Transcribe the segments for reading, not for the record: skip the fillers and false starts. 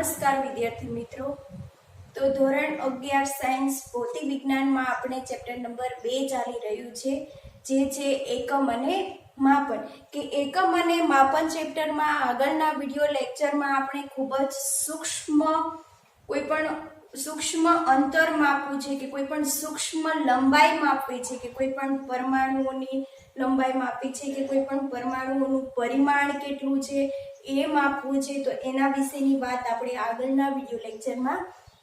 નમસ્કાર વિદ્યાર્થી મિત્રો। તો ધોરણ 11 સાયન્સ ભૌતિક વિજ્ઞાનમાં આપણે ચેપ્ટર નંબર 2 ચાલી રહ્યું છે, જે છે એકમ અને માપન। કે એકમ અને માપન ચેપ્ટરમાં આગળના વિડિયો લેક્ચરમાં આપણે ખૂબ જ સૂક્ષ્મ અંતર માપવું છે, કે કોઈ પણ સૂક્ષ્મ લંબાઈ માપવી છે, કે કોઈ પણ પરમાણુઓની લંબાઈ માપવી છે, કે કોઈ પણ પરમાણુઓનું પરિમાણ કેટલું છે એ માપવું છે। તો એના વિશેની વાત આપણે આગળના વિડિયો લેક્ચરમાં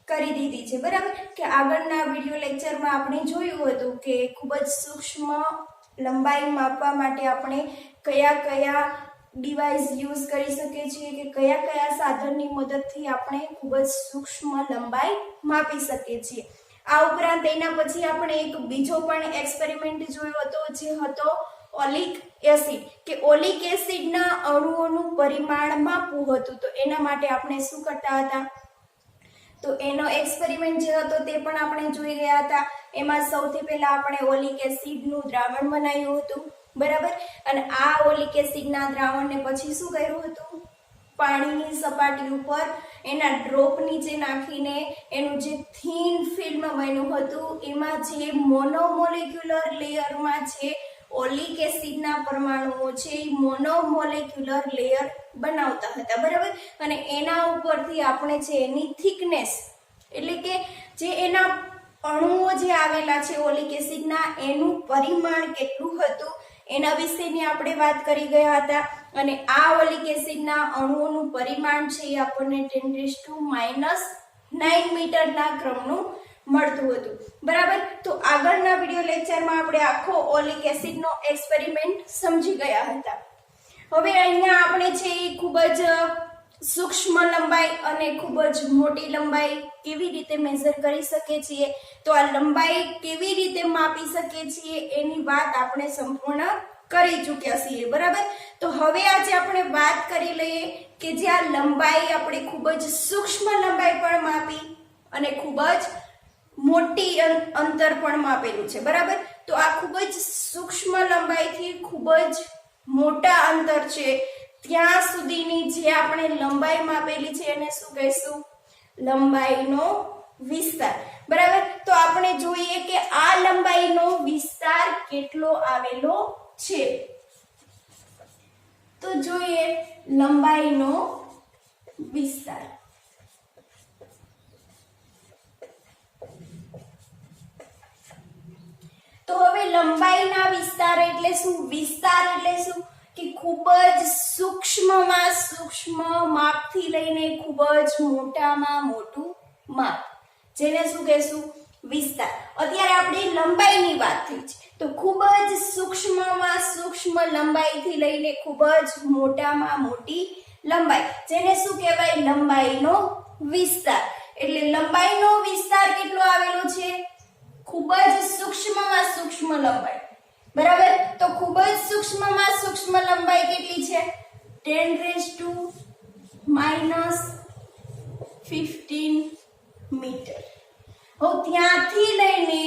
કરી દીધી છે, બરાબર। કે આગળના વિડિયો લેક્ચરમાં આપણે જોયું હતું કે ખૂબ જ સૂક્ષ્મ લંબાઈ માપવા માટે આપણે કયા કયા ડિવાઇસ યુઝ કરી શકીએ છીએ, કે કયા કયા સાધનની મદદથી આપણે ખૂબ જ સૂક્ષ્મ લંબાઈ માપી શકીએ છીએ। આ ઉપરાંત એના પછી આપણે એક બીજો પણ એક્સપેરિમેન્ટ જોયો હતો, જે હતો ઓલિક એસિડ, કે ઓલિક એસિડના અણુઓનું પરિમાણ માપવું હતું। તો એના માટે આપણે શું કરતા હતા, તો એનો એક્સપેરિમેન્ટ જે હતો તે પણ આપણે જોઈ ગયા હતા। એમાં સૌથી પહેલા આપણે ઓલિક એસિડનું દ્રાવણ બનાવ્યું હતું, બરાબર। અને આ ઓલિક એસિડના દ્રાવણને પછી શું કર્યું હતું, પાણીની સપાટી ઉપર એના ડ્રોપ નીચે નાખીને એનું જે થીન ફિલ્મ બન્યું હતું, એમાં જે મોનોમોલેક્યુલર લેયરમાં છે ઓલિક એસિડના પરમાણુઓ છે એ મોનોમોલેક્યુલર લેયર બનાવતા હતા, બરાબર। અને એના ઉપરથી આપણે છે એની થિકનેસ, એટલે કે જે એના અણુઓ જે આવેલા છે ઓલિક એસિડના, એનું પરિમાણ કેટલું હતું એના વિશેની આપણે વાત કરી ગયા હતા। અને આ ઓલિક એસિડના અણુઓનું પરિમાણ છે એ આપણને 10⁻⁹ મીટરના ક્રમનું મળતું હતું, બરાબર। તો આગળના વિડિયો લેક્ચરમાં આપણે આખો ઓલિક એસિડનો એક્સપેરિમેન્ટ સમજી ગયા હતા। હવે અહીંયા આપણે છે એ ખૂબ જ સૂક્ષ્મ લંબાઈ અને ખૂબ જ મોટી લંબાઈ કેવી રીતે મેઝર કરી શકીએ છીએ, તો આ લંબાઈ કેવી રીતે માપી શકીએ છીએ એની વાત આપણે સંપૂર્ણ કરી ચૂક્યા છીએ, બરાબર। તો હવે આજે આપણે વાત કરી લઈએ કે જે આ લંબાઈ આપણે ખૂબ જ સૂક્ષ્મ લંબાઈ પણ માપી અને ખૂબ જ મોટી અંતર પણ માપેલું છે, બરાબર। તો આ ખૂબ જ સૂક્ષ્મ લંબાઈથી ખૂબ જ મોટા અંતર છે ત્યાં સુધીની જે આપણે લંબાઈ માપેલી છે એને શું કહીશું, લંબાઈનો વિસ્તાર, બરાબર। તો આપણે જોઈએ કે આ લંબાઈનો વિસ્તાર કેટલો આવેલો છે। તો જોઈએ લંબાઈનો વિસ્તાર। તો હવે લંબાઈના વિસ્તાર એટલે શું, વિસ્તાર એટલે શું, કે ખૂબ જ સૂક્ષ્મમાં સૂક્ષ્મ માપથી લઈને ખૂબ જ મોટામાં મોટું માપ, જેને શું કહેશું, વિસ્તાર। અત્યારે આપણે લંબાઈની વાત થઈ છે, તો ખૂબ જ સૂક્ષ્મમાં સૂક્ષ્મ લંબાઈથી લઈને ખૂબ જ મોટામાં મોટી લંબાઈ, જેને શું કહેવાય, લંબાઈનો વિસ્તાર। એટલે લંબાઈનો વિસ્તાર કેટલો આવેલો છે, ખૂબ જ સૂક્ષ્મમાં સૂક્ષ્મ લંબાઈ, બરાબર। તો ખૂબ જ સૂક્ષ્મમાં સૂક્ષ્મ લંબાઈ કેટલી છે, 10⁻⁻15 મીટર। હવે ત્યાંથી લઈને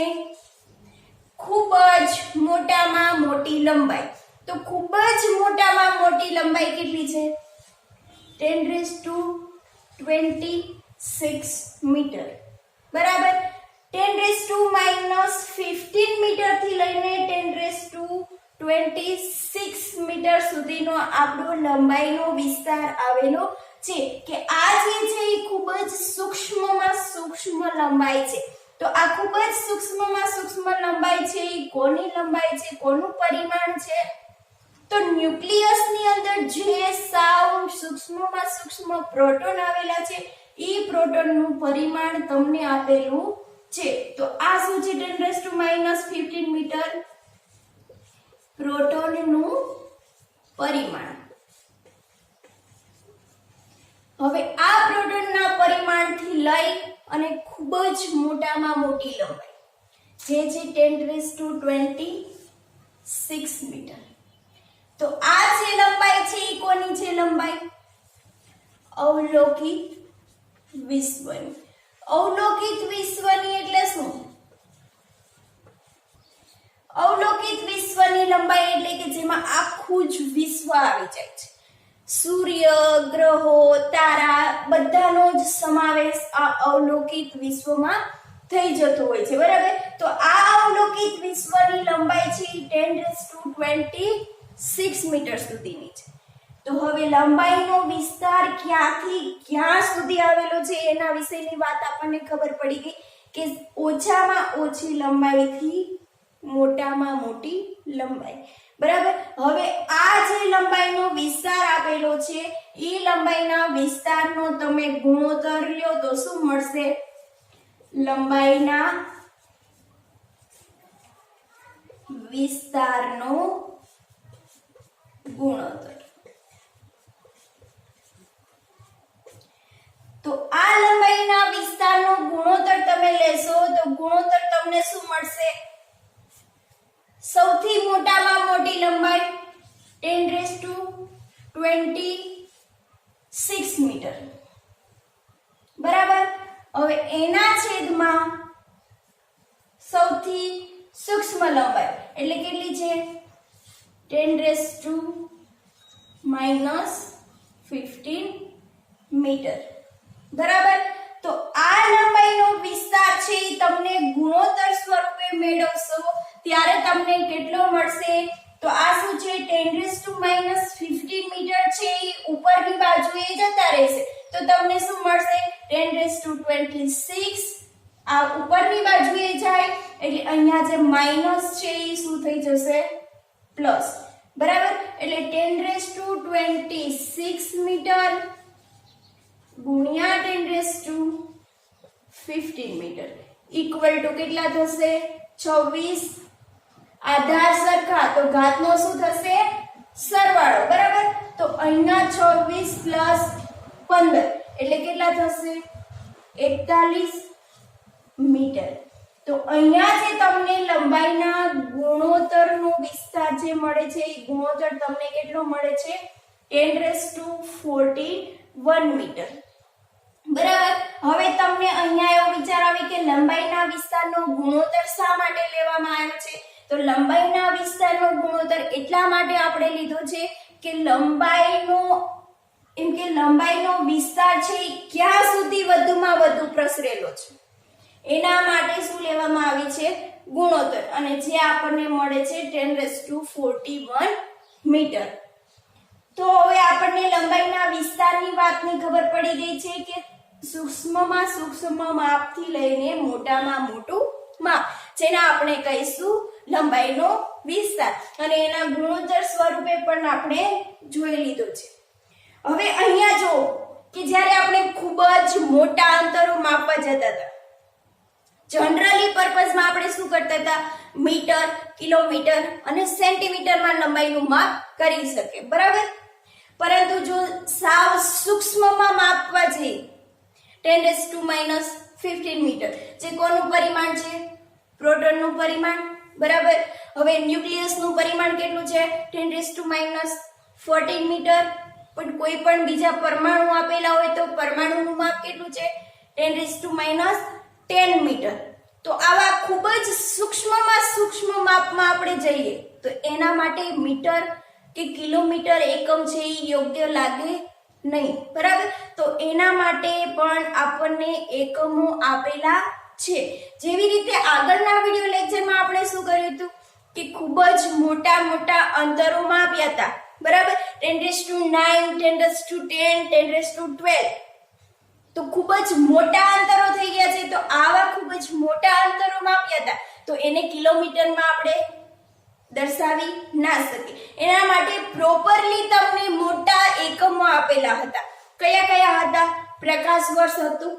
ખૂબ જ મોટામાં મોટી લંબાઈ, તો ખૂબ જ મોટામાં મોટી લંબાઈ કેટલી છે, 10⁻26 મીટર, બરાબર। 10⁻⁻15 મીટર થી લઈને 10⁻26 મીટર સુધીનો આપણો લંબાઈનો વિસ્તાર આવેલો છે, કે આ જે છે એ ખૂબ જ સૂક્ષ્મમાં સૂક્ષ્મ લંબાઈ છે। તો આ ખૂબ જ સૂક્ષ્મમાં સૂક્ષ્મ લંબાઈ છે એ કોની લંબાઈ છે, કોનું પરિમાણ છે, તો ન્યુક્લિયસની અંદર જે સાવ સૂક્ષ્મમાં સૂક્ષ્મ પ્રોટોન આવેલા છે એ પ્રોટોનનું પરિમાણ તમને આપેલું છે। તો આ શું છે, 10⁻⁻15 મીટર પ્રોટોનનું પરિમાણ। હવે આ પ્રોટોનના પરિમાણથી લઈ અને ખૂબ જ મોટામાં મોટી લંબાઈ, જે છે 10⁻26 મીટર। તો આ જે લંબાઈ છે એ કોની છે, લંબાઈ અવલોકિત વિશ્વની। અવલોકિત વિશ્વની એટલે શું, અવલોકિત વિશ્વની લંબાઈ એટલે કે જેમાં આખું જ વિશ્વ આવી જાય છે, સૂર્ય, ગ્રહો, તારા બધાનો જ સમાવેશ આ અવલોકિત વિશ્વમાં થઈ જતો હોય છે, બરાબર. તો આ અવલોકિત વિશ્વની લંબાઈ છે 10⁻26 મીટર સુધીની છે. તો હવે લંબાઈનો વિસ્તાર ક્યાંથી ક્યાં સુધી આવેલો છે એના વિશેની વાત આપણને ખબર પડી ગઈ કે ઓછામાં ઓછી લંબાઈથી મોટામાં મોટી લંબાઈ, બરાબર. હવે આ જે લંબાઈનો વિસ્તાર આપેલો છે એ લંબાઈના વિસ્તારનો તમે ગુણોત્તર લ્યો તો શું મળશે? લંબાઈના વિસ્તારનો ગુણોત્તર. તો આ લંબાઈના વિસ્તારનો ગુણોત્તર તમે લેશો તો ગુણોત્તર તમને શું મળશે? સૌથી મોટામાં મોટી લંબાઈ 10⁻26 મીટર, બરાબર. હવે એના છેદમાં સૌથી સૂક્ષ્મ લંબાઈ એટલે કેટલી છે? 10⁻15 મીટર, બરાબર. તો આ લંબાઈનો વિસ્તાર છે એ તમને ગુણોત્તર સ્વરૂપે મેળવશો ત્યારે તમને કેટલો મળશે? તો આ શું છે? 10⁻15 મીટર છે એ ઉપરની બાજુએ જતા રહેશે તો તમને શું મળશે? 10⁻26. આ ઉપરની બાજુએ જાય એટલે અહીંયા જે માઈનસ છે એ શું થઈ જશે? પ્લસ, બરાબર. એટલે 10⁻26 મીટર ગુણ્યા 10⁻15 મીટર ઇક્વલ ટુ કેટલા થશે? 26. આધાર સરખા તો ઘાતનો શું થશે? સરવાળો, બરાબર. તો અહીંયા 26 પ્લસ 15 એટલે કેટલા થશે? 41 મીટર. તો અહીંયા જે તમને લંબાઈના ગુણોત્તરનો વિસ્તાર જે મળે છે એ ગુણોત્તર તમને કેટલો મળે છે? 10⁻41 મીટર, બરાબર. હવે તમને અહીંયા એવો વિચાર આવે કે લંબાઈના વિસ્તારનો ગુણોત્તર શા માટે લેવામાં આવ્યો છે? તો લંબાઈના વિસ્તારનો ગુણોત્તર એટલા માટે આપણે લીધો છે કે લંબાઈનો વિસ્તાર છે એ ક્યાં સુધી વધુમાં વધુ પ્રસરેલો છે એના માટે શું લેવામાં આવી છે? ગુણોત્તર. અને જે આપણને મળે છે 10⁻41 મીટર. તો હવે આપણને લંબાઈના વિસ્તારની વાતની ખબર પડી ગઈ છે કે સૂક્ષ્મમાં સૂક્ષ્મ માપથી લઈને મોટામાં મોટું માપ જેને આપણે કહીશું લંબાઈનો વિસ્તાર, અને એના ગુણોત્તર સ્વરૂપે પણ આપણે જોઈ લીધો છે. હવે અહીંયા જો કે જ્યારે આપણે ખૂબ જ મોટા અંતરો માપવા જતા હતા, જનરલી પર્પઝમાં આપણે શું કરતા હતા? મીટર, કિલોમીટર અને સેન્ટીમીટરમાં લંબાઈનું માપ કરી શકે, બરાબર. પરંતુ જો સાવ સૂક્ષ્મમાં માપવા જઈએ 10⁻15 મીટર જે કોનું પરિમાણ છે? પ્રોટોનનું પરિમાણ, બરાબર. હવે ન્યુક્લિયસનું પરિમાણ કેટલું છે? 10⁻14 મીટર. પણ કોઈ પણ બીજા પરમાણુ આપેલા હોય તો પરમાણુનું માપ કેટલું છે? 10⁻10 મીટર. તો આવા ખૂબ જ સૂક્ષ્મમાં સૂક્ષ્મ માપમાં આપણે જઈએ તો એના માટે મીટર કે કિલોમીટર એકમ છે એ યોગ્ય લાગે નહીં, બરાબર. તો એના માટે પણ આપણને એકમો આપેલા છે. જેવી રીતે આગળના વિડિયો લેક્ચરમાં આપણે શું કર્યું હતું કે ખૂબ જ મોટા મોટા અંતરો માપ્યા હતા, બરાબર. 10⁹, 10⁻10, 10⁻12 તો ખૂબ જ મોટા અંતરો થઈ ગયા છે. તો આવા ખૂબ જ મોટા અંતરો માપ્યા હતા તો એને કિલોમીટરમાં આપણે દર્શાવી ના શકીએ. એના માટે પ્રોપરલી તમને મોટા એકમો આપેલા હતા. કયા કયા હતા? પ્રકાશ વર્ષ હતું,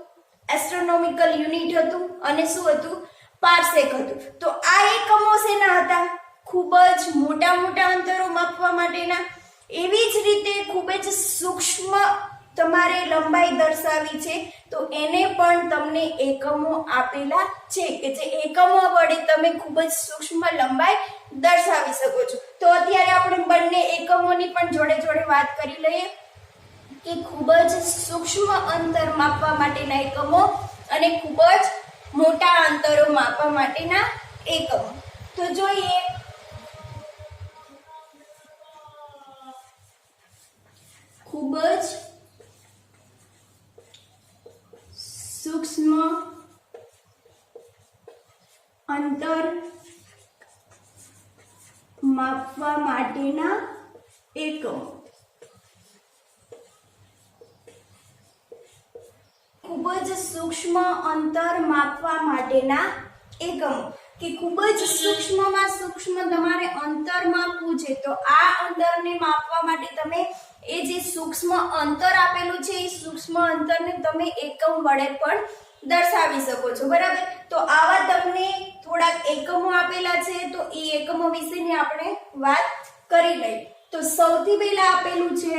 એસ્ટ્રોનોમિકલ યુનિટ હતું અને શું હતું? પાર્સેક હતું. તો આ એકમો શેના હતા? ખૂબ જ મોટા મોટા અંતરો માપવા માટેના. એવી જ રીતે ખૂબ જ સૂક્ષ્મ તમારે લંબાઈ દર્શાવી છે તો એને પણ તમને એકમો આપેલા છે કે જે એકમો વડે તમે ખૂબ જ સૂક્ષ્મ લંબાઈ દર્શાવી શકો છો. તો અત્યારે આપણે બંને એકમોની પણ જોડે જોડે વાત કરી લઈએ કે ખૂબ જ સૂક્ષ્મ અંતર માપવા માટેના એકમો અને ખૂબ જ મોટા અંતરો માપવા માટેના એકમો. તો જોઈએ ખૂબ જ સૂક્ષ્મ અંતર માપવા માટેના એકમો. ખૂબ જ સૂક્ષ્મ અંતર માપવા માટેના એકમો કે ખૂબ જ સૂક્ષ્મમાં સૂક્ષ્મ તમારે અંતર માપવું છે તો આ અંતરને માપવા માટે તમે એ જે સૂક્ષ્મ અંતર આપેલું છે એ સૂક્ષ્મ અંતરને તમે એકમ વડે પણ દર્શાવી શકો છો. બરાબર, તો આવા તમને થોડાક એકમો આપેલા છે તો એ એકમો વિશેની આપણે વાત કરી લઈએ. તો સૌથી પહેલા આપેલું છે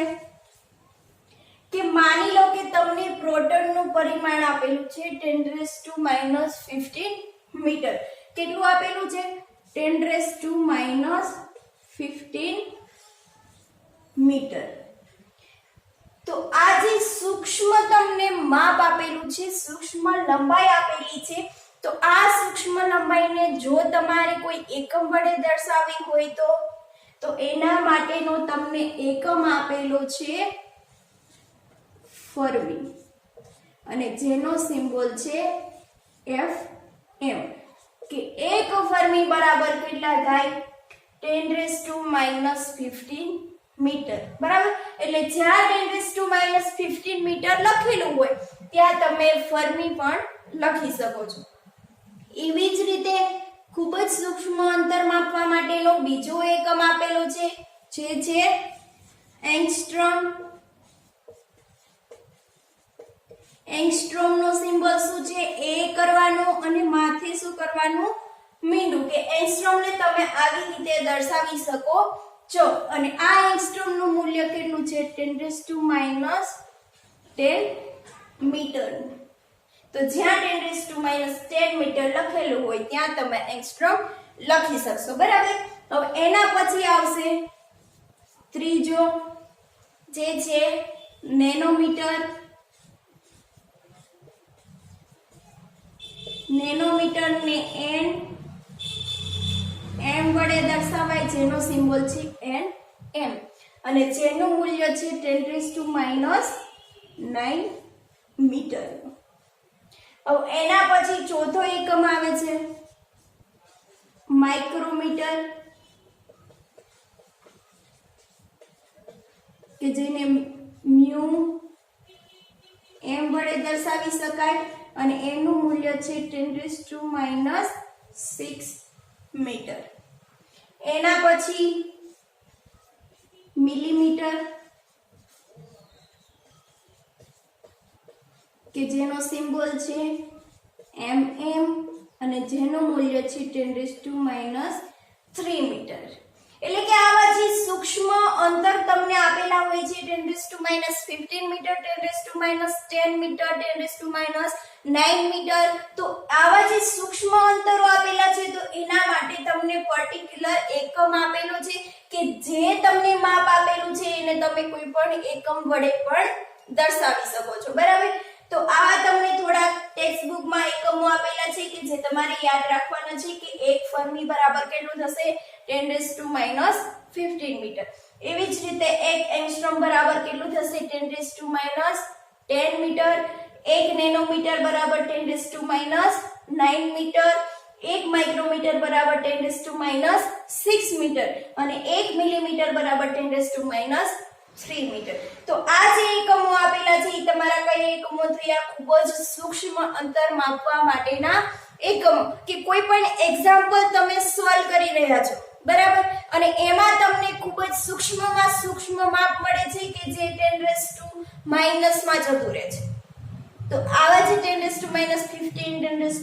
કે માની લો કે તમને પ્રોટોનનું પરિમાણ આપેલું છે 10⁻15 મીટર. કેટલું આપેલું છે? 10⁻15 મીટર. તો આ જે સૂક્ષ્મ તમને માપ આપેલું છે, સૂક્ષ્મ લંબાઈ આપેલી છે, તો આ સૂક્ષ્મ લંબાઈને જો તમારે કોઈ એકમ વડે દર્શાવવી હોય તો એના માટેનો તમને એકમ આપેલો છે ફર્મી અને જેનો સિમ્બોલ છે FM કે એક ફર્મી બરાબર કેટલા થાય? 10⁻15 મીટર. બરાબર, એટલે જ્યાં 10⁻15 મીટર લખેલું હોય ત્યાં તમે ફર્મી પણ લખી શકો છો. એવી જ રીતે ખૂબ જ સૂક્ષ્મ અંતર માપવા માટેનો બીજો એકમ આપેલો છે જે છે એંગસ્ટ્રોમ. એંગસ્ટ્રોમ નો સિમ્બોલ શું છે? એ કરવાનું અને માથે શું કરવાનું? મીંડું. કે એંગસ્ટ્રોમ ને તમે આવી રીતે દર્શાવી શકો છો. અને આ એંગસ્ટ્રોમ નું મૂલ્ય કેટલું છે? 10⁻10 મીટર. તો જ્યાં 10⁻10 મીટર લખેલું હોય ત્યાં તમે એંગસ્ટ્રોમ લખી શકશો. બરાબર, હવે એના પછી આવશે ત્રીજો જે છે નેનોમીટર. નેનોમીટર ને m વડે દર્શાવાય જેનો સિમ્બોલ છે nm અને જેનું મૂલ્ય છે 10⁻9 મીટર. હવે એના પછી ચોથો એકમ આવે છે માઇક્રોમીટર કે જેને મ્યુ m વડે દર્શાવી શકાય અને એનું મૂલ્ય છે 10⁻6 મીટર. એના પછી મિલીમીટર કે જેનો સિમ્બોલ છે mm અને જેનું મૂલ્ય છે 10⁻3 મીટર. એટલે કે આવા જે સૂક્ષ્મ અંતર તમને આપેલા હોય છે 10⁻15 મીટર, 10⁻10 મીટર, 10⁻9 મીટર, તો આવા જે સૂક્ષ્મ અંતરો આપેલા છે તો એના માટે તમને પર્ટિક્યુલર એકમ આપેલો છે કે જે તમને માપ આપેલું છે એને તમે કોઈ પણ એકમ વડે પણ દર્શાવી શકો છો. બરાબર, તો આવા તમને થોડા ટેક્સ્ટ બુકમાં એકમો આપેલા છે કે જે તમારે યાદ રાખવાના છે કે એક ફર્મી બરાબર કેટલું થશે? 10⁻15 મીટર. એવી જ રીતે એક એંગસ્ટ્રોમ બરાબર કેટલું થશે? 10⁻10 મીટર. એક નેનોમીટર બરાબર 10⁻9 મીટર. એક માઇક્રોમીટર બરાબર 10⁻6 મીટર અને એક મિલીમીટર બરાબર 10⁻3 મીટર. તો આ જે એકમો આપેલા છે એ તમારા કયા એકમો થયા? ખૂબ જ સૂક્ષ્મ અંતર માપવા માટેના એકમો કે કોઈ પણ એક્ઝામ્પલ તમે સોલ્વ કરી રહ્યા છો. બરાબર, અને એમાં તમને ખૂબ જ સૂક્ષ્મમાં સૂક્ષ્મ માપ મળે છે કે જે 10⁻⁻ માં જતું રહે છે. તો આવા જે 10⁻15 10⁻10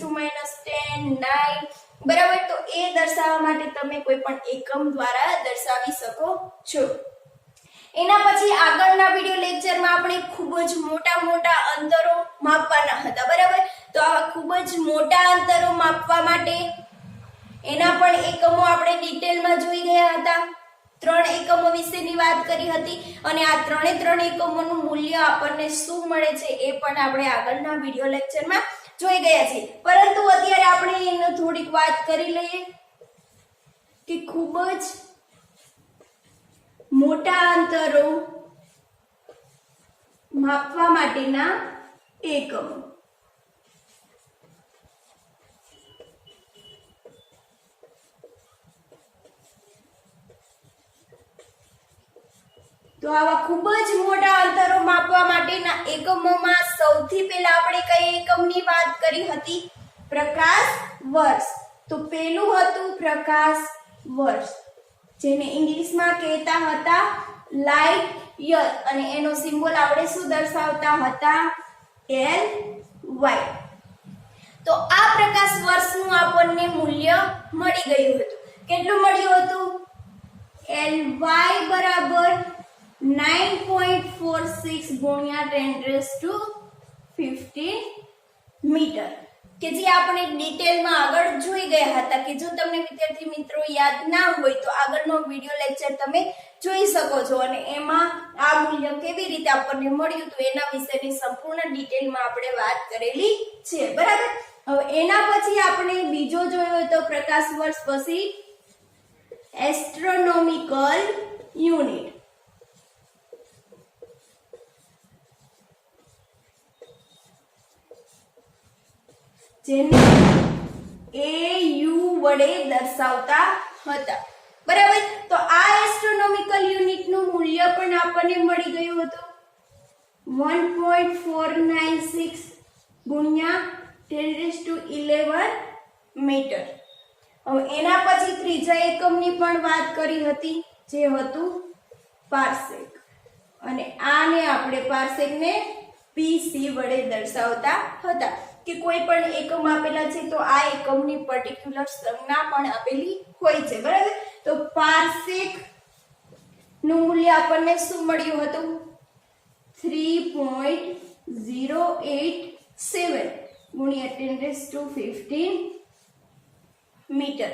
9 બરાબર, તો એ દર્શાવવા માટે તમે કોઈ પણ એકમ દ્વારા દર્શાવી શકો છો. એના પછી આગળના વિડિયો લેક્ચરમાં આપણે ખૂબ જ મોટા અંતરો માપવાના હતા. બરાબર, તો આ ખૂબ જ મોટા અંતરો માપવા માટે એના પણ એકમો આપણે ડિટેલમાં જોઈ ગયા હતા. 3 એકમો વિશેની વાત કરી હતી અને આ ત્રણે એકમોનું મૂલ્ય આપણને શું મળે છે એ પણ આપણે આગળના વિડિયો લેક્ચરમાં જોઈ ગયા છે. પરંતુ અત્યારે આપણે એનો થોડીક વાત કરી લઈએ કે ખૂબ જ મોટા અંતરો માપવા માટેના એકમો. તો આવા ખૂબ જ મોટા અંતરો માપવા માટેના એકમોમાં સૌથી પહેલા આપણે કઈ એકમની વાત કરી હતી? પ્રકાશ વર્ષ. તો પહેલું હતું પ્રકાશ વર્ષ, જેને ઇંગ્લિશમાં કહેતા હતા લાઇટ યર, અને એનો સિમ્બોલ આપણે શું દર્શાવતા હતા? LY. તો આ પ્રકાશ વર્ષનું આપણને મૂલ્ય મળી ગયું હતું. કેટલું મળ્યું હતું? LY બરાબર 9.46 ગુણ્યા 10⁻15 મીટર, કે જે આપણે ડિટેલમાં આગળ જોઈ ગયા હતા. કે જો તમને વિદ્યાર્થી મિત્રો યાદ ના હોય તો આગળનો વિડિયો લેક્ચર તમે જોઈ શકો છો, અને એમાં આ મૂલ્ય કેવી રીતે આપણને મળ્યું તો એના વિશેની સંપૂર્ણ ડિટેલમાં આપણે વાત કરેલી છે. બરાબર. હવે એના પછી આપણે બીજો જોયો તો પ્રકાશ વર્ષ પછી એસ્ટ્રોનોમિકલ યુનિટ. જેને AU વડે દર્શાવતા હતા. બરાબર. તો આ એસ્ટ્રોનોમિકલ યુનિટનું મૂલ્ય પણ આપણને મળી ગયું હતું 1.496 ગુણ્યા 10⁻11 મીટર. હવે એના પછી ત્રીજા એકમની પણ વાત કરી હતી, જે હતું પાર્સેક, અને આને આપણે પાર્સેકને PC વડે દર્શાવતા હતા. કે કોઈ પણ એકમ આપેલા છે તો આ એકમની પર્ટિક્યુલર સંજ્ઞા પણ આપેલી હોય છે. બરાબર. તો પાર્સેક નું મૂલ્ય આપણને શું મળ્યું હતું? 3.087 ગુણ્યા 10⁻15 મીટર.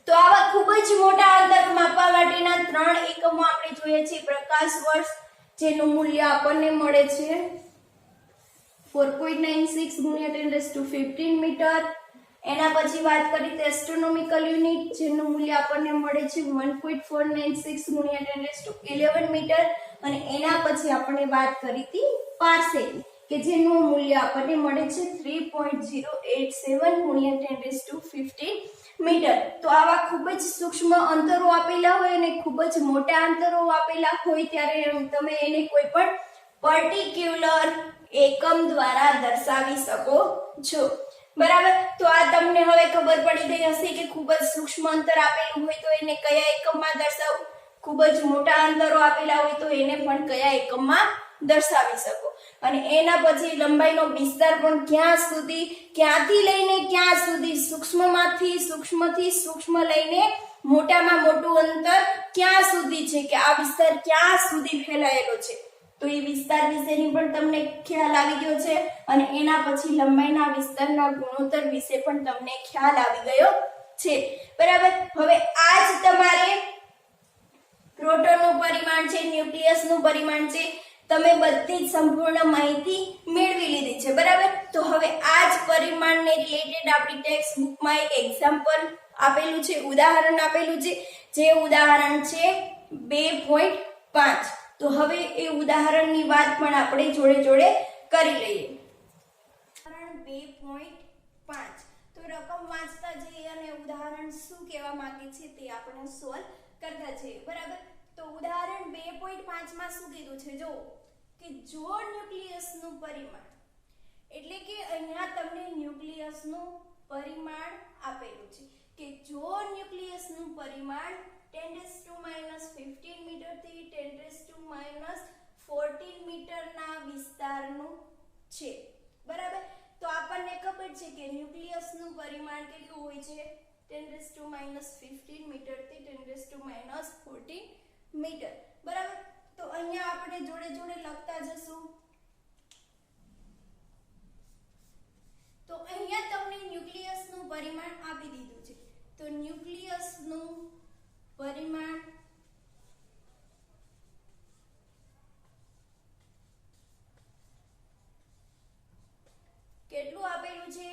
તો આવા ખૂબ જ મોટા અંતર માપવા માટેના 3 એકમો આપણે જોઈએ છીએ. પ્રકાશ વર્ષ, જેનું મૂલ્ય આપણને મળે છે 4.96 ગુણ્યા 10⁻15 મીટર. એના પછી વાત કરી તો એસ્ટ્રોનોમિકલ યુનિટ, જેનું મૂલ્ય આપણને મળે છે 1.496 ગુણ્યા 10⁻11 મીટર. અને એના પછી આપણે વાત કરી હતી પાર્સેક, કે જેનું મૂલ્ય આપણને મળે છે 3.087 ગુણ્યા 10⁻15 મીટર. તો આવા ખૂબ જ સૂક્ષ્મ અંતરો આપેલા હોય અને ખૂબ જ મોટા અંતરો આપેલા હોય ત્યારે તમે એને કોઈ પણ પર્ટિક્યુલર એકમ દ્વારા દર્શાવી શકો છો. બરાબર. તો આ તમને હવે ખબર પડી ગઈ હશે કે ખૂબ જ સૂક્ષ્મ અંતર આપેલું હોય તો એને કયા એકમમાં દર્શાવવું, ખૂબ જ મોટા અંતરો આપેલા હોય તો એને પણ કયા એકમમાં દર્શાવી શકો. અને એના પછી લંબાઈનો વિસ્તાર પણ ક્યાંથી લઈને ક્યાં સુધી, સૂક્ષ્મથી સૂક્ષ્મ લઈને મોટામાં મોટું અંતર ક્યાં સુધી છે, કે આ વિસ્તાર ક્યાં સુધી ફેલાયેલો છે, તો એ વિસ્તાર વિશેની પણ તમને ખ્યાલ આવી ગયો છે. અને એના પછી લંબાઈના વિસ્તારના ગુણોત્તર વિશે પણ તમને ખ્યાલ આવી ગયો છે. બરાબર. હવે આ જ તમારે પ્રોટોનનું પરિમાણ છે, ન્યુક્લિયસનું પરિમાણ છે, તમે બધી જ સંપૂર્ણ માહિતી મેળવી લીધી છે. બરાબર. તો હવે આ જ પરિમાણને રિલેટેડ આપણી ટેક્સ્ટ બુકમાં એક એક્ઝામ્પલ આપેલું છે, ઉદાહરણ આપેલું છે, જે ઉદાહરણ છે 2.5. તો હવે એ ઉદાહરણની વાત પણ આપણે જોડે જોડે કરી લઈએ. ઉદાહરણ 2.5. તો રકમ વાંચતા જઈએ અને ઉદાહરણ શું કહેવા માંગે છે તે આપણે સોલ્વ કરતા જઈએ. બરાબર. તો ઉદાહરણ 2.5 માં શું કીધું છે? જો કે જો ન્યુક્લિયસનું પરિમાણ, એટલે કે અહીંયા તમને ન્યુક્લિયસનું પરિમાણ આપેલું છે કે જો ન્યુક્લિયસનું પરિમાણ 10⁻15 મીટર થી 10⁻14 મીટરના વિસ્તારનું છે. બરાબર. તો આપણને ખબર છે કે ન્યુક્લિયસનું પરિમાણ કેટલું હોય છે? 10⁻15 મીટર થી 10⁻14 મીટર. બરાબર. તો અહીંયા આપણે જોડે જોડે લખતા જશું. તો અહીંયા તમને ન્યુક્લિયસનું પરિમાણ આપી દીધું છે. તો ન્યુક્લિયસનું પરિમાણ કેટલું આપેલું છે?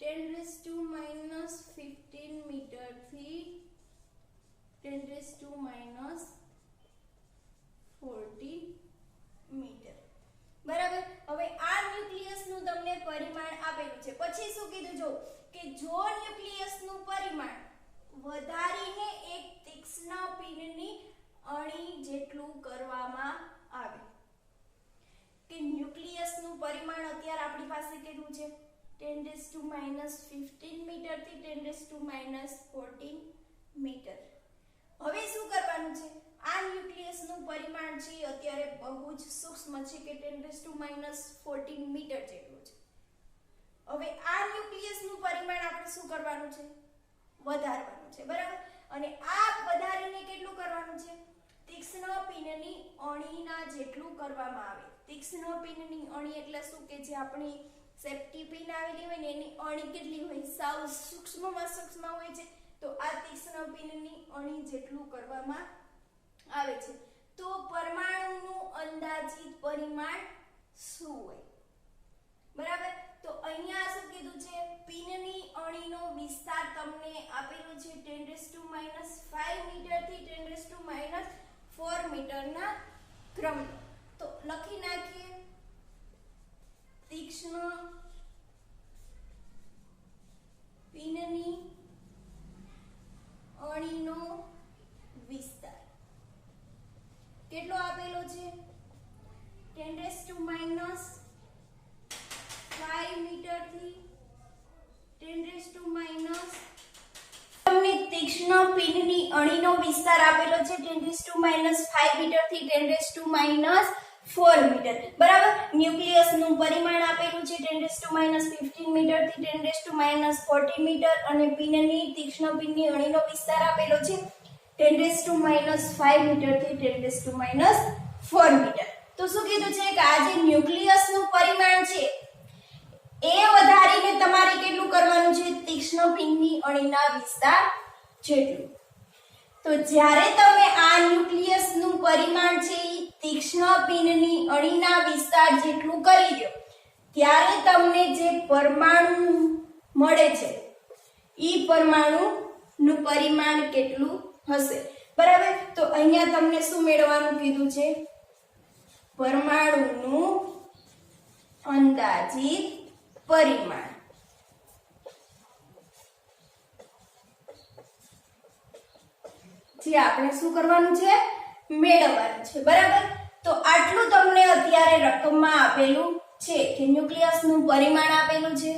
10⁻15 મીટર થી 10⁻14 મીટર. વધારીને એક તીક્ષ્ણ પિનની અણી જેટલું કરવામાં આવે કે ન્યુક્લિયસનું પરિમાણ અત્યારે આપણી પાસે કેટલું છે 10⁻15 મીટર થી 10⁻14 મીટર. હવે શું કરવાનું છે? આ ન્યુક્લિયસનું પરિમાણ છે અત્યારે બહુ જ સૂક્ષ્મ છે કે 10⁻14 મીટર જેટલું છે. હવે આ ન્યુક્લિયસનું પરિમાણ આપણે શું કરવાનું છે? વધારવાનું છે, બરાબર. અને આ વધારીને કેટલું કરવાનું છે? તીક્ષ્ણ પિનની અણીના જેટલું કરવામાં આવે. તીક્ષ્ણ પિનની અણી એટલે શું કે જે આપણી સેફ્ટી પિન આવેલી હોય ને એની અણી કેટલી હોય? સાવ સૂક્ષ્મમાં સૂક્ષ્મ હોય છે. તો આ તીક્ષ્ણ પિનની અણી જેટલું કરવામાં આવે છે. તો પરમાણુનું અંદાજિત પરિમાણ શું હોય? બરાબર. તો અહીંયા શું કીધું છે? પિનની અણીનો વિસ્તાર તમને આપેલો છે 10⁻5 મીટર થી 10⁻4 મીટરના ક્રમનો. તો લખી નાખીએ તીક્ષ્ણ પિનની અણીનો વિસ્તાર કેટલો આપેલો છે? 10⁻5 મીટર થી 10⁻. તમને તીક્ષ્ણ પિનની અણીનો વિસ્તાર આપેલો છે 10⁻5 મીટર થી 10⁻4 મીટર, બરાબર. ન્યુક્લિયસનું પરિમાણ આપેલું છે 10⁻15 મીટર થી 10⁻14 મીટર અને પિનની તીક્ષ્ણ પિનની અણીનો વિસ્તાર આપેલો છે 10⁻5 મીટર થી 10⁻4 મીટર. તો શું કીધું છે કે આ જે ન્યુક્લિયસનું પરિમાણ છે એ વધારીને તમારે કેટલું કરવાનું છે? તીક્ષ્ણ પિનની અણીના વિસ્તાર જેટલું. તો જ્યારે તમે આ ન્યુક્લિયસનું પરિમાણ છે તીક્ષ્ણ પિનની અણીના વિસ્તાર જેટલું કરી દો ત્યારે તમને જે પરમાણુ મળે છે ઈ પરમાણુનું પરિમાણ કેટલું હશે? બરાબર. તો અહીંયા તમને શું મેળવવાનું કીધું છે? પરમાણુનું અંદાજિત પરિમાણ. જે આપણે શું કરવાનું છે? મેળવવાનું છે, બરાબર. તો આટલું તમને અત્યારે રકમમાં આપેલું છે કે ન્યુક્લિયસનું પરિમાણ આપેલું છે.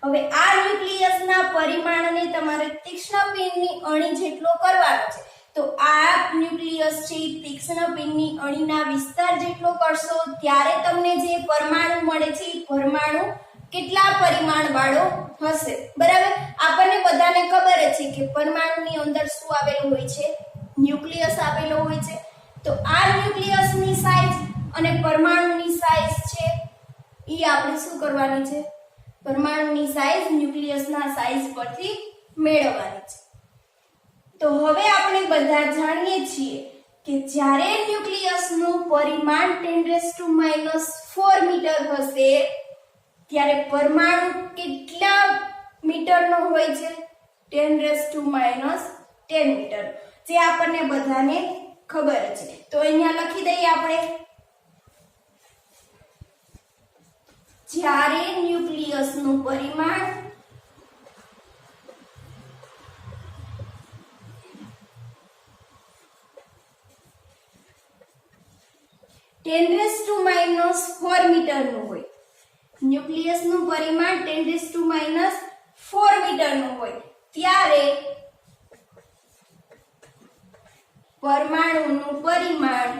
હવે આ ન્યુક્લિયસના પરિમાણને તમારે તીક્ષ્ણ પિનની અણી જેટલો કરવાનો છે. તો આ ન્યુક્લિયસ છે તીક્ષ્ણ પિનની અણીના વિસ્તાર જેટલો કરશો ત્યારે તમને જે પરમાણુ મળે છે એ પરમાણુ કેટલા પરિમાણ વાળો હશે? બરાબર. આપણને બધાને ખબર છે કે પરમાણુની અંદર શું આવેલું હોય છે? ન્યુક્લિયસ આપેલો હોય છે. તો આ ન્યુક્લિયસની સાઈઝ અને પરમાણુની સાઈઝ છે ઈ આપણે શું કરવાની છે? પરમાણુની સાઈઝ ન્યુક્લિયસના સાઈઝ પરથી મેળવવાની છે. તો હવે આપણે બધા જાણીએ છીએ કે જ્યારે ન્યુક્લિયસનું પરિમાણ 10⁻4 મીટર હશે ત્યારે પરમાણુ કેટલા મીટરનો હોય છે? 10⁻10 મીટર, જે આપણને બધાને ખબર છે. તો અહીંયા લખી દઈએ આપણે જ્યારે ન્યુક્લિયસનું પરિમાણ 10⁻4 મીટરનું હોય, ન્યુક્લિયસનું પરિમાણ 10⁻4 મીટરનું હોય ત્યારે પરમાણુનું પરિમાણ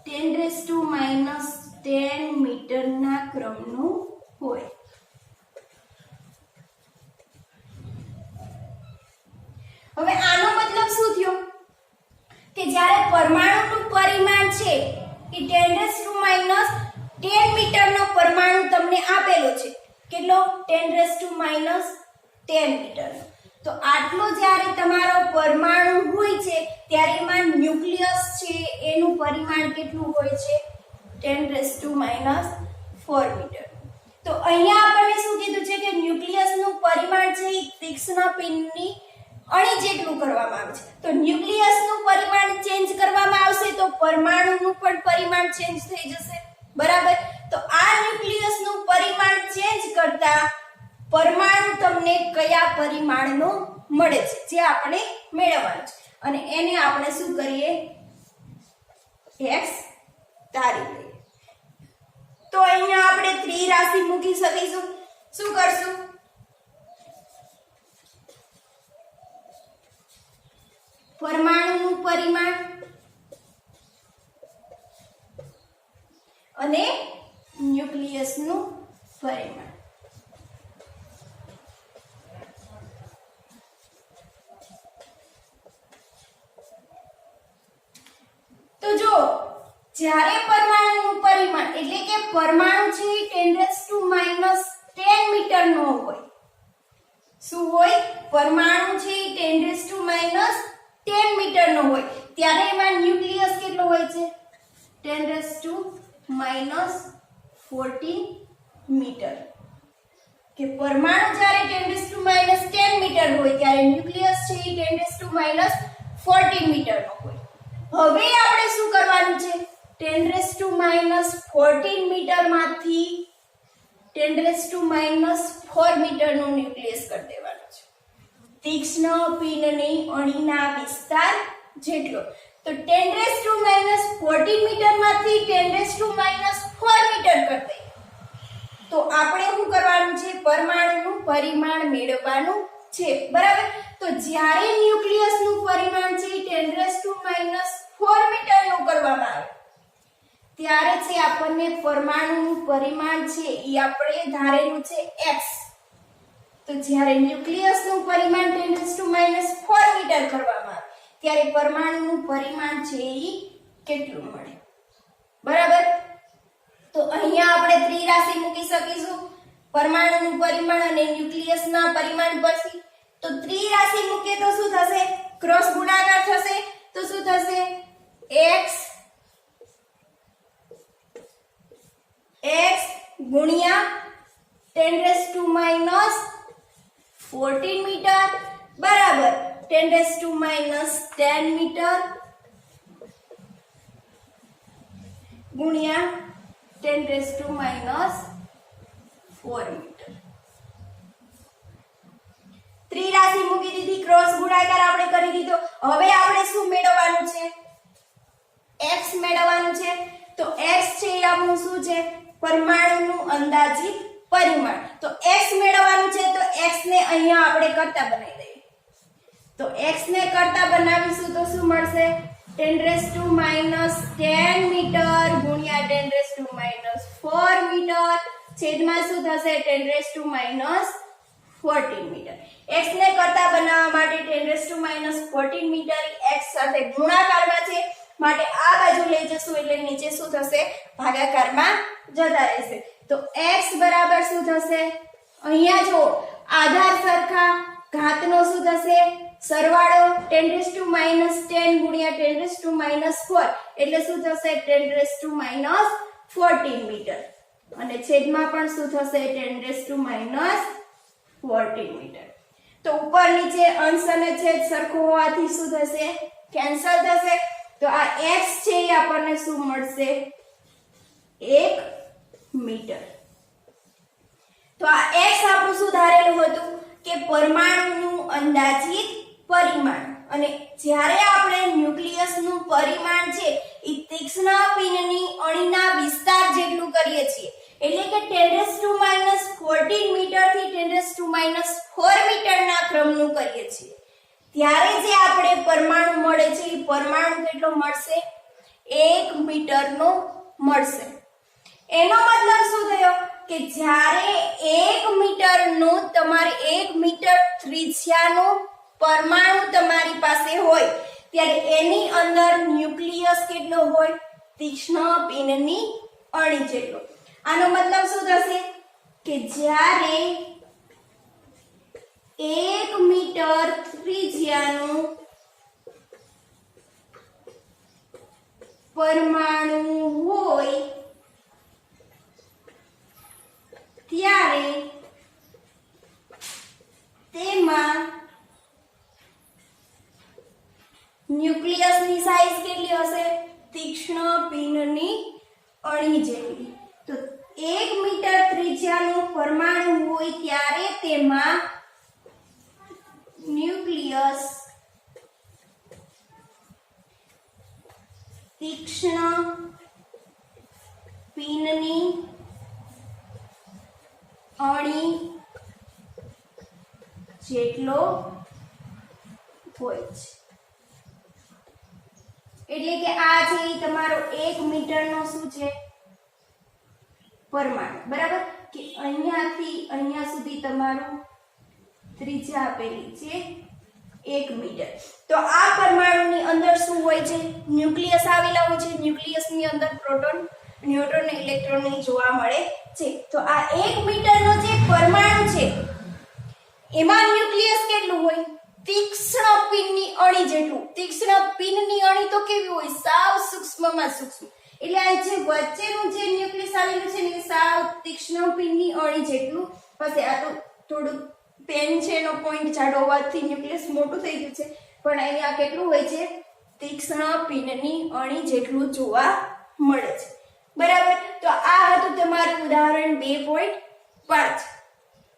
10⁻10 મીટરના ક્રમનું હોય. હવે આનો મતલબ શું થયો કે જ્યારે પરમાણુનું પરિમાણ છે એ 10⁻10 મીટરનો પરમાણુ તમને આપેલો છે. કેટલો? 10⁻10 મીટરનો. તો આટલો જ્યારે તમારો પરમાણુ હોય છે ત્યારે એમાં ન્યુક્લિયસ છે એનું પરિમાણ કેટલું હોય છે? 10⁻4 મીટર. તો અહીંયા આપણને શું કીધું છે કે ન્યુક્લિયસનું પરિમાણ છે એ તીક્ષ્ણ પિનની અણી જેટલું કરવામાં આવે છે. તો ન્યુક્લિયસનું પરિમાણ ચેન્જ કરવામાં આવશે તો પરમાણુનું પણ પરિમાણ ચેન્જ થઈ જશે, બરાબર. તો તો આ ન્યુક્લિયસનું પરિમાણ ચેન્જ કરતા પરમાણુ તમને કયા પરિમાણનો મળે છે જે આપણે મેળવવાનું છે અને એને આપણે શું કરીએ x ધારી લઈએ તો અહીંયા આપણે ત્રિરાશિ મૂકી શકીશું શું કરશું પરમાણુનું પરિમાણ અને ન્યુક્લિયસનું પરિમાણ તો જો જ્યારે પરમાણુનું પરિમાણ એટલે કે પરમાણુ છે 10⁻10 મીટર નો હોય શું હોય પરમાણુ છે 10⁻10 મીટર નો હોય ત્યારે એમાં ન્યુક્લિયસ કેટલો હોય છે 10⁻14 મીટર કે પરમાણુ જ્યારે 10⁻10 મીટર હોય ત્યારે ન્યુક્લિયસ છે 10⁻14 મીટર નો હોય હવે આપણે શું કરવાનું છે 10⁻14 મીટર માંથી 10⁻4 મીટર નું ન્યુક્લિયસ કરી દેવાનું છે તીક્ષ્ણ પિનની અણીના વિસ્તાર જેટલો તો 10⁻14 મીટર માંથી 10⁻4 મીટર કરી દઈએ તો આપણે શું કરવાનું છે પરમાણુનું પરિમાણ મેળવવાનું છે બરાબર તો જ્યારે ન્યુક્લિયસનું પરિમાણ છે 10⁻4 મીટર નું કરવામાં આવે ત્યારે છે આપણને પરમાણુનું પરિમાણ છે એ આપણે ધારેલું છે x તો જ્યારે ન્યુક્લિયસનું પરિમાણ 10⁻4 મીટર કરવામાં આવે ત્યારે પરમાણુનું પરિમાણ છે એ કેટલું મળે બરાબર તો અહીંયા આપણે ત્રિરાશિ મૂકી શકીશું પરમાણુનું પરિમાણ અને ન્યુક્લિયસના પરિમાણ પરથી તો ત્રિરાશિ મૂકીએ તો શું થશે ક્રોસ ગુણાકાર થશે તો શું થશે x ગુણ્યા 10⁻14 મીટર બરાબર 10⁻10 મીટર ગુણ્યા 10⁻4 મીટર ત્રિરાશિ મૂકી દીધી ક્રોસ ગુણાકાર આપણે કરી દીધો હવે આપણે શું મેળવવાનું છે x મેળવવાનું છે તો x છે એ આપણું શું છે પરમાણુનું અંદાજિત પરિમાણ તો x મેળવવાનું છે તો x ને અહીંયા આપણે કરતા બનાવી દઈએ તો x ને કરતા બનાવીશું તો શું મળશે 10⁻10 મીટર ગુણ્યા 10⁻4 મીટર છેદમાં શું થશે 10⁻14 મીટર x ને કરતા બનાવવા માટે 10⁻14 મીટર x સાથે ગુણાકારમાં છે માટે આ બાજુ લઈ જશું એટલે નીચે શું થશે ભાગાકારમાં જતા રહેશે તો x બરાબર શું થશે અહીંયા જો આધાર સરખા ઘાતનો શું થશે સરવાળો 10⁻10 ગુણ્યા 10⁻4 એટલે શું થશે 10⁻14 મીટર અને છેદમાં પણ શું થશે 10⁻14 મીટર તો ઉપર નીચે અંશ અને છેદ સરખો હોવાથી શું થશે કેન્સલ થશે તો આ x છે એ આપણને શું મળશે 1 મીટર તો આ x આપણું શું ધારેલું હતું કે પરમાણુનું અંદાજિત પરિમાણ અને જ્યારે આપણે ન્યુક્લિયસનું પરિમાણ છે એ તીક્ષ્ણ પિનની અણીના વિસ્તાર જેટલું કરીએ છીએ એટલે કે 10⁻14 મીટર થી 10⁻4 મીટરના ક્રમનું કરીએ છીએ ત્યારે જે આપણે પરમાણુ મળે છે એ પરમાણુ કેટલો મળશે 1 મીટરનો મળશે એનો મતલબ શું થયો કે જ્યારે 1 મીટરનું તમારે 1 મીટર ત્રિજ્યાનું પરમાણુ તમારી પાસે હોય ત્યારે એની અંદર ન્યુક્લિયસ કેટલો હોય તીક્ષ્ણ પિનની અણી જેટલો આનો મતલબ શું થશે કે જ્યારે 1 મીટર ત્રિજ્યાનું પરમાણુ હોય ત્યારે તેમાં ન્યુક્લિયસની સાઈઝ કેટલી હશે તીક્ષ્ણ પિનની અણી જેટલી તો 1 મીટર ત્રિજ્યાનું પરમાણુ હોય ત્યારે તેમાં ન્યુક્લિયસ તીક્ષ્ણ પિનની અણી જેટલો હોય છે. એટલે કે આ છે ઈ તમારો 1 મીટરનો શું છે પરમાણુ, બરાબર, કે અહીંયાથી અહીંયા સુધી તમારું ત્રિજ્યા આપેલી છે 1 મીટર. તો આ પરમાણુની અંદર શું હોય છે? ન્યુક્લિયસ આવેલા હોય છે. ન્યુક્લિયસની અંદર પ્રોટોન, ન્યુટ્રોન અને ઇલેક્ટ્રોન જોવા મળે છે. તો આ 1 મીટરનો જે પરમાણુ છે એમાં ન્યુક્લિયસ કેટલું હોય? તીક્ષ્ણ પિનની અણી જેટલું. તીક્ષ્ણ પિનની અણી તો કેવી હોય? સાવ સૂક્ષ્મમાં સૂક્ષ્મ. એટલે આ જે વચ્ચેનું જે ન્યુક્લિયસ આવેલું છે ને સાવ તીક્ષ્ણ પિનની અણી જેટલું હશે. આ તો થોડું પેન છે એનો પોઈન્ટ જાડો હોવાથી ન્યુક્લિયસ મોટું થઈ ગયું છે, પણ અહીંયા કેટલું હોય છે? તીક્ષ્ણ પિનની અણી જેટલું જોવા મળે છે, બરાબર. તો આ હતું તમારું ઉદાહરણ 2.5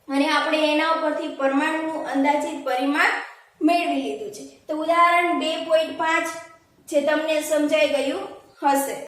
અને આપણે એના ઉપરથી પરમાણુનું અંદાજિત પરિમાણ મેળવી લીધું છે. તો ઉદાહરણ 2.5 જે તમને સમજાઈ ગયું હશે.